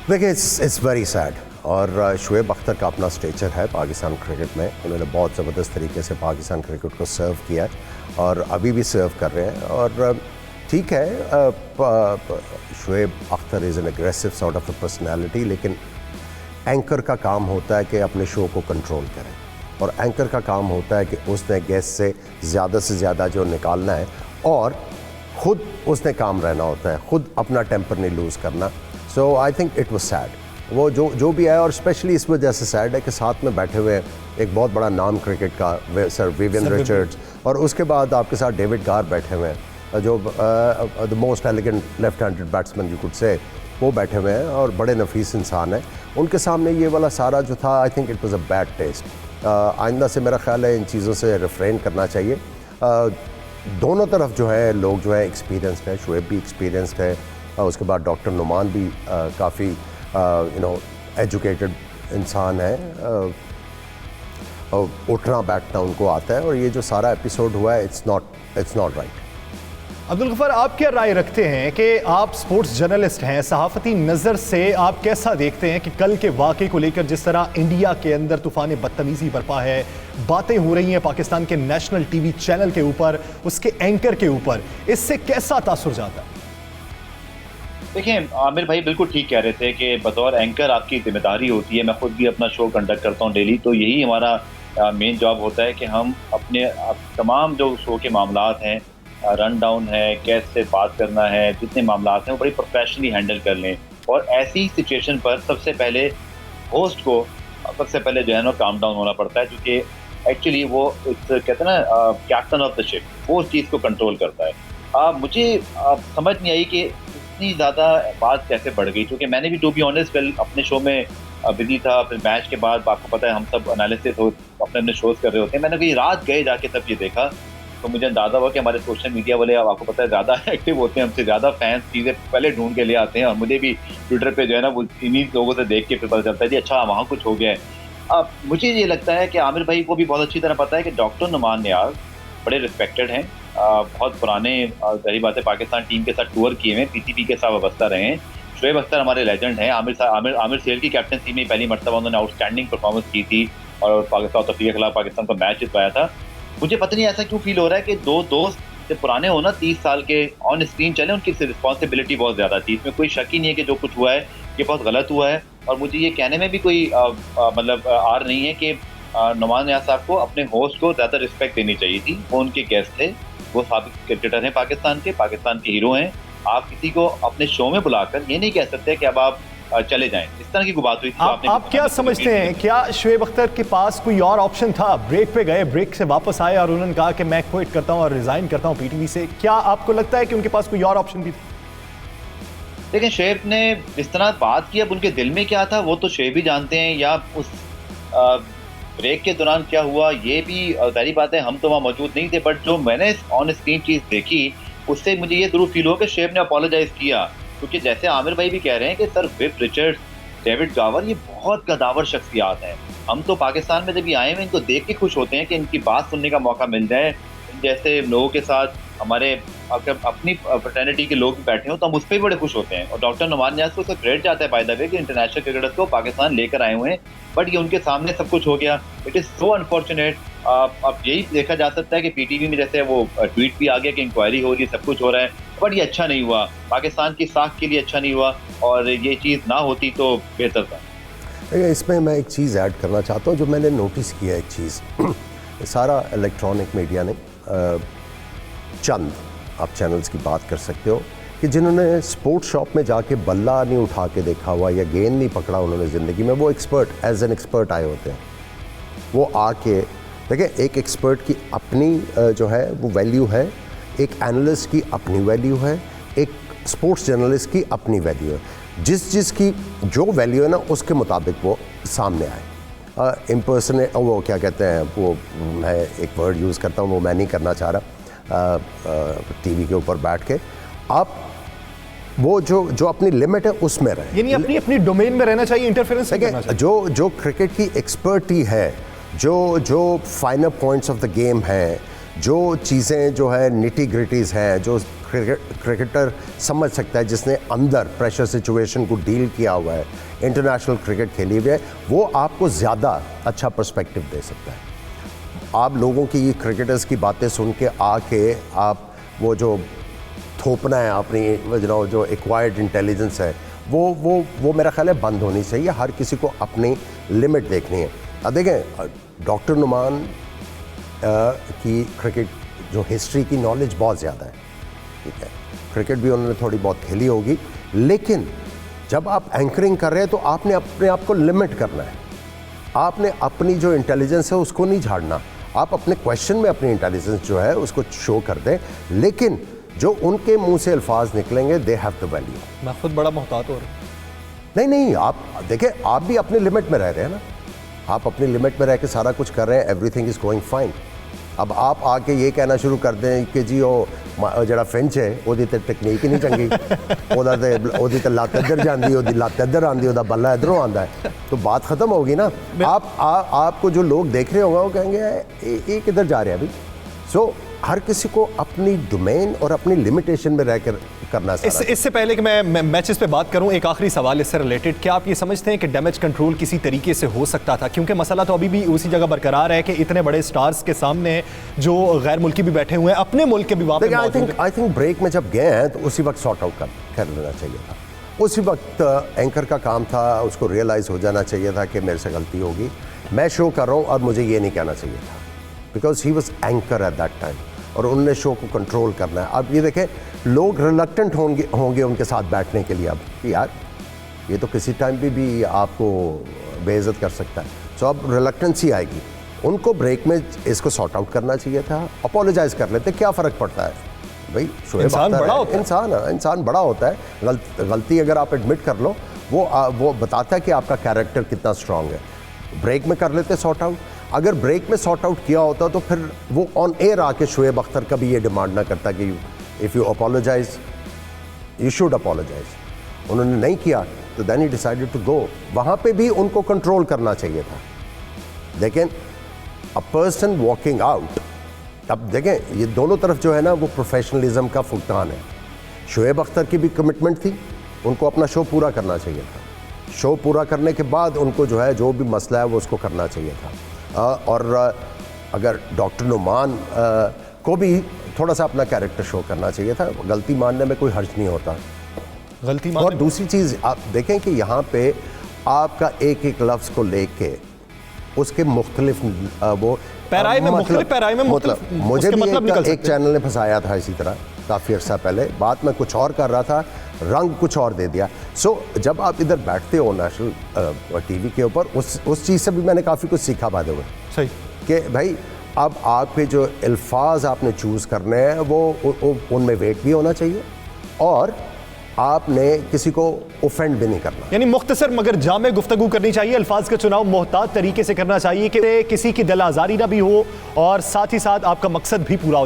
देखिए it's very sad. और शुएब अख्तर का अपना स्टेचर है पाकिस्तान क्रिकेट में, उन्होंने बहुत ज़बरदस्त तरीके से पाकिस्तान क्रिकेट को सर्व किया है और अभी भी सर्व कर रहे हैं। और ठीक है, Shoaib Akhtar is an aggressive sort of a personality, लेकिन एंकर का काम होता है कि अपने शो को कंट्रोल करें, और एंकर का काम होता है कि उसने गेस्ट से ज़्यादा जो निकालना है और ख़ुद उसने काम रहना होता है, ख़ुद अपना टेम्पर नहीं लूज़ करना। So I think it was sad, वो जो भी है। और स्पेशली इस वजह से सैड है कि साथ में बैठे हुए एक बहुत बड़ा नाम क्रिकेट का सर विवियन रिचर्ड्स, और उसके बाद आपके साथ डेविड गार बैठे हुए हैं जो the most elegant left handed batsman you could say, वो बैठे हुए हैं और बड़े नफीस इंसान हैं। उनके सामने ये वाला सारा जो था, आई think it was a bad taste. आइंदा से मेरा ख्याल है इन चीज़ों से रिफ्रेन करना चाहिए। दोनों तरफ जो है लोग जो है एक्सपीरियंस्ड है, शुएब भी एक्सपीरियंस्ड है, उसके बाद डॉक्टर नुमान भी काफ़ी एजुकेटेड इंसान है, उठना बैठना उनको आता है। और ये जो सारा एपिसोड हुआ है it's not right. Abdul Gaffar, आप क्या राय रखते हैं कि आप स्पोर्ट्स जर्नलिस्ट हैं, सहाफ़ती नज़र से आप कैसा देखते हैं कि कल के वाक़े को लेकर जिस तरह इंडिया के अंदर तूफ़ान बदतमीज़ी बरपा है, बातें हो रही हैं पाकिस्तान के नेशनल टीवी चैनल के ऊपर, उसके एंकर के ऊपर, इससे कैसा तासुर जाता है? देखिए, आमिर भाई बिल्कुल ठीक कह रहे थे कि बतौर एंकर आपकी जिम्मेदारी होती है। मैं खुद भी अपना शो कंडक्ट करता हूँ डेली, तो यही हमारा मेन जॉब होता है कि हम अपने तमाम जो शो के मामलात हैं, रन डाउन है, गेस्ट से बात करना है, जितने मामलात हैं वो बड़ी प्रोफेशनली हैंडल कर लें। और ऐसी सिचुएशन पर सबसे पहले होस्ट को सबसे पहले जो है ना काम डाउन होना पड़ता है, क्योंकि एक्चुअली वो कहते हैं ना कैप्टन ऑफ द शिप, वो उस चीज़ को कंट्रोल करता है। मुझे समझ नहीं आई कि इतनी ज़्यादा बात कैसे बढ़ गई, क्योंकि मैंने भी टू बी ऑनेस्ट कल अपने शो में बिजी था। फिर मैच के बाद आपको पता है हम सब एनालिसिस अपने अपने शोज़ कर रहे होते हैं। मैंने कहीं रात गए जाके तब ये देखा, तो मुझे अंदाज़ा हुआ कि हमारे सोशल मीडिया वाले अब आपको पता है ज़्यादा एक्टिव होते हैं, हमसे ज़्यादा फैंस चीज़ें पहले ढूंढ के ले आते हैं। और मुझे भी ट्विटर पे जो है ना वो इन्हीं लोगों से देख के फिर पता चलता है कि अच्छा वहाँ कुछ हो गया है। अब मुझे ये लगता है कि आमिर भाई को भी बहुत अच्छी तरह पता है कि डॉक्टर नुमान नियाज़ बड़े रिस्पेक्टेड हैं, बहुत पुराने गरीब बात है पाकिस्तान टीम के साथ टूर किए हुए, पीसीबी के साथ वाबस्ता रहे हैं। शुएब अख्तर हमारे लेजेंड हैं। आमिर सेल की कैप्टनसी में पहली मरतबा उन्होंने आउटस्टैंडिंग परफॉर्मेंस की थी और साउथ अफ्रीका के खिलाफ पाकिस्तान को मैच जितवाया था। मुझे पता नहीं ऐसा क्यों फील हो रहा है कि दो दोस्त जब पुराने हो ना 30 साल के ऑन स्क्रीन चले, उनकी रिस्पॉन्सिबिलिटी बहुत ज़्यादा थी। इसमें कोई शक ही नहीं है कि जो कुछ हुआ है ये बहुत गलत हुआ है। और मुझे ये कहने में भी कोई मतलब आर नहीं है कि नुमान नियाज़ साहब को अपने होस्ट को ज़्यादा रिस्पेक्ट देनी चाहिए थी। वो उनके गेस्ट थे, वो साबिक क्रिकेटर हैं पाकिस्तान के हीरो हैं। आप किसी को अपने शो में बुलाकर ये नहीं कह सकते कि अब आप चले जाएं। इस तरह की कोई बात हुई थी। आप क्या समझते हैं, क्या शुएब अख्तर के पास कोई और ऑप्शन था? ब्रेक पे गए, ब्रेक से वापस आए और उन्होंने कहा कि मैं क्विट करता हूं और रिजाइन करता हूं पीटीवी से। क्या आपको लगता है कि उनके पास कोई और ऑप्शन भी था? लेकिन शुएब ने जिस तरह बात की, अब उनके दिल में क्या था वो तो शुएब ही जानते हैं, या उस ब्रेक के दौरान क्या हुआ ये भी जाहिर बात है हम तो वहाँ मौजूद नहीं थे। बट जो मैंने ऑन स्क्रीन चीज़ देखी उससे मुझे ये जरूर फील हुआ कि शुएब ने अपोलोजाइज किया, क्योंकि जैसे आमिर भाई भी कह रहे हैं कि सर विव रिचर्ड्स, डेविड गावर ये बहुत कदावर शख्सियात हैं। हम तो पाकिस्तान में जब ये आए हैं इनको देख के खुश होते हैं कि इनकी बात सुनने का मौका मिल जाए। जैसे लोगों के साथ हमारे अपनी फ्रेटर्निटी के लोग भी बैठे हों तो हम उस पर भी बड़े खुश होते हैं। और डॉक्टर नुमान नियाज़ को उसका क्रेडिट जाता है बाय द वे कि इंटरनेशनल क्रिकेटर्स को पाकिस्तान लेकर आए हुए हैं, बट ये उनके सामने सब कुछ हो गया। It is so unfortunate. अब यही देखा जा सकता है कि पीटीवी में जैसे वो ट्वीट भी आ गया कि इंक्वायरी हो रही है, सब कुछ हो रहा है, बट ये अच्छा नहीं हुआ, पाकिस्तान की साख के लिए अच्छा नहीं हुआ, और ये चीज़ ना होती तो बेहतर था। इसमें मैं एक चीज़ ऐड करना चाहता हूँ जो मैंने नोटिस किया, एक चीज़ सारा इलेक्ट्रॉनिक मीडिया ने चंद आप चैनल्स की बात कर सकते हो कि जिन्होंने स्पोर्ट्स शॉप में जाके बल्ला नहीं उठा के देखा हुआ या गेंद नहीं पकड़ा उन्होंने ज़िंदगी में, वो एक्सपर्ट एज एन एक्सपर्ट आए होते हैं। वो आके देखिए, एक एक्सपर्ट की अपनी जो है वो वैल्यू है, एक एनालिस्ट की अपनी वैल्यू है, एक स्पोर्ट्स जर्नलिस्ट की अपनी वैल्यू है। जिस की जो वैल्यू है ना उसके मुताबिक वो सामने आए। इम्पर्सनेट वो क्या कहते हैं, वो मैं एक वर्ड यूज़ करता हूँ, वो मैं नहीं करना चाह रहा, टीवी के ऊपर बैठ के आप वो जो अपनी लिमिट है उसमें रहे, यानी अपनी अपनी डोमेन में रहना चाहिए, इंटरफेरेंस नहीं करना चाहिए। जो क्रिकेट की एक्सपर्टी है, जो final points of the game है, जो चीज़ें जो है निटी ग्रिटीज़ हैं, जो क्रिकेटर समझ सकता है जिसने अंदर प्रेशर सिचुएशन को डील किया हुआ है, इंटरनेशनल क्रिकेट खेली हुई है, वो आपको ज़्यादा अच्छा पर्सपेक्टिव दे सकता है। आप लोगों की ये क्रिकेटर्स की बातें सुन के आके आप वो जो थोपना है अपनी जो एक्वायर्ड इंटेलिजेंस है वो मेरा ख्याल है बंद होनी चाहिए। हर किसी को अपनी लिमिट देखनी है। अब देखें, डॉक्टर नुमान की क्रिकेट जो हिस्ट्री की नॉलेज बहुत ज़्यादा है, ठीक है, क्रिकेट भी उन्होंने थोड़ी बहुत खेली होगी, लेकिन जब आप एंकरिंग कर रहे हैं तो आपने अपने आप को लिमिट करना है। आपने अपनी जो इंटेलिजेंस है उसको नहीं झाड़ना। आप अपने क्वेश्चन में अपनी इंटेलिजेंस जो है उसको शो कर दें, लेकिन जो उनके मुंह से अल्फाज निकलेंगे दे हैव द वैल्यू। मैं खुद बड़ा मोहतात हो रहा हूं। नहीं, आप देखिए, आप भी अपने लिमिट में रह रहे हैं ना, आप अपनी लिमिट में रह के सारा कुछ कर रहे हैं, एवरीथिंग इज गोइंग फाइन। अब आप आके ये कहना शुरू कर दें कि जी वो जरा फिंच है ਉਹਦੀ ਤੇ ਟੈਕਨੀਕ ਹੀ ਨਹੀਂ ਚੰਗੀ, ਉਹਦੀ ਤੇ ਲੱਤ ਇੱਧਰ ਜਾਂਦੀ, ਉਹਦੀ ਲੱਤ ਇੱਧਰ ਆਉਂਦੀ, ਉਹਦਾ ਬੱਲਾ ਇੱਧਰੋਂ ਆਉਂਦਾ है, तो बात ख़त्म होगी ना। आपको जो लोग देख रहे होंगे वो कहेंगे ये किधर जा रहे हैं अभी। सो हर किसी को अपनी डोमेन और अपनी लिमिटेशन में रहकर करना चाहिए। इससे पहले कि मैं मैचेस पे बात करूं, एक आखिरी सवाल इससे रिलेटेड, क्या आप ये समझते हैं कि डैमेज कंट्रोल किसी तरीके से हो सकता था? क्योंकि मसला तो अभी भी उसी जगह बरकरार है कि इतने बड़े स्टार्स के सामने जो गैर मुल्की भी बैठे हुए हैं, अपने मुल्क के भी वहाँ पे मौजूद हैं। आई थिंक ब्रेक में जब गए हैं तो उसी वक्त सॉर्ट आउट कर लेना चाहिए था। उसी वक्त एंकर का काम था, उसको रियलाइज़ हो जाना चाहिए था कि मेरे से गलती होगी, मैं शो कर रहा हूँ और मुझे ये नहीं कहना चाहिए था, because he was anchor at that time और उन्होंने शो को कंट्रोल करना है। अब ये देखें, लोग रिलक्टेंट होंगे उनके साथ बैठने के लिए। अब यार ये तो किसी टाइम भी आपको बेइज्जत कर सकता है, सो अब रिलक्टेंसी आएगी। उनको ब्रेक में इसको सॉर्ट आउट करना चाहिए था, अपोलोजाइज कर लेते, क्या फ़र्क पड़ता है भाई। इंसान बड़ा होता है, इंसान बड़ा होता है। गलती अगर आप एडमिट कर लो, वो बताता है कि आपका कैरेक्टर कितना स्ट्रांग है। ब्रेक में कर लेते सॉर्ट आउट। अगर ब्रेक में सॉर्ट आउट किया होता तो फिर वो ऑन एयर आके शोएब अख्तर का भी ये डिमांड ना करता कि if you apologise you should apologise. उन्होंने नहीं किया तो देन ही डिसाइडेड टू गो। वहाँ पे भी उनको कंट्रोल करना चाहिए था। लेकिन अ पर्सन वॉकिंग आउट, अब देखें ये दोनों तरफ जो है ना वो प्रोफेशनलिज्म का फुकदान है। शोएब अख्तर की भी कमिटमेंट थी, उनको अपना शो पूरा करना चाहिए था। शो पूरा करने के बाद उनको जो है जो भी मसला है वो उसको करना चाहिए था। और अगर डॉक्टर नुमान को भी थोड़ा सा अपना कैरेक्टर शो करना चाहिए था। गलती मानने में कोई हर्ज नहीं होता। गलती और दूसरी चीज़ आप देखें कि यहाँ पे आपका एक एक लफ्ज़ को लेके उसके मुख्तलिफ वो पैराई में मतलब मुझे भी एक चैनल ने फंसाया था इसी तरह काफ़ी अर्सा पहले। बात मैं कुछ और कर रहा था, रंग कुछ और दे दिया। सो जब आप इधर बैठते हो नेशनल टीवी के ऊपर, उस चीज़ से भी मैंने काफ़ी कुछ सीखा बाद में। सही कि भाई अब आपके जो अल्फाज आपने चूज़ करने हैं वो उनमें वेट भी होना चाहिए और आपने किसी को ऑफेंड भी नहीं करना। यानी मुख्तसर मगर जामे गुफ्तगू करनी चाहिए, अल्फाज का चुनाव मोहतात तरीके से करना चाहिए कि किसी की दिल आज़ारी ना भी हो और साथ ही साथ आपका मकसद भी पूरा हो जाए।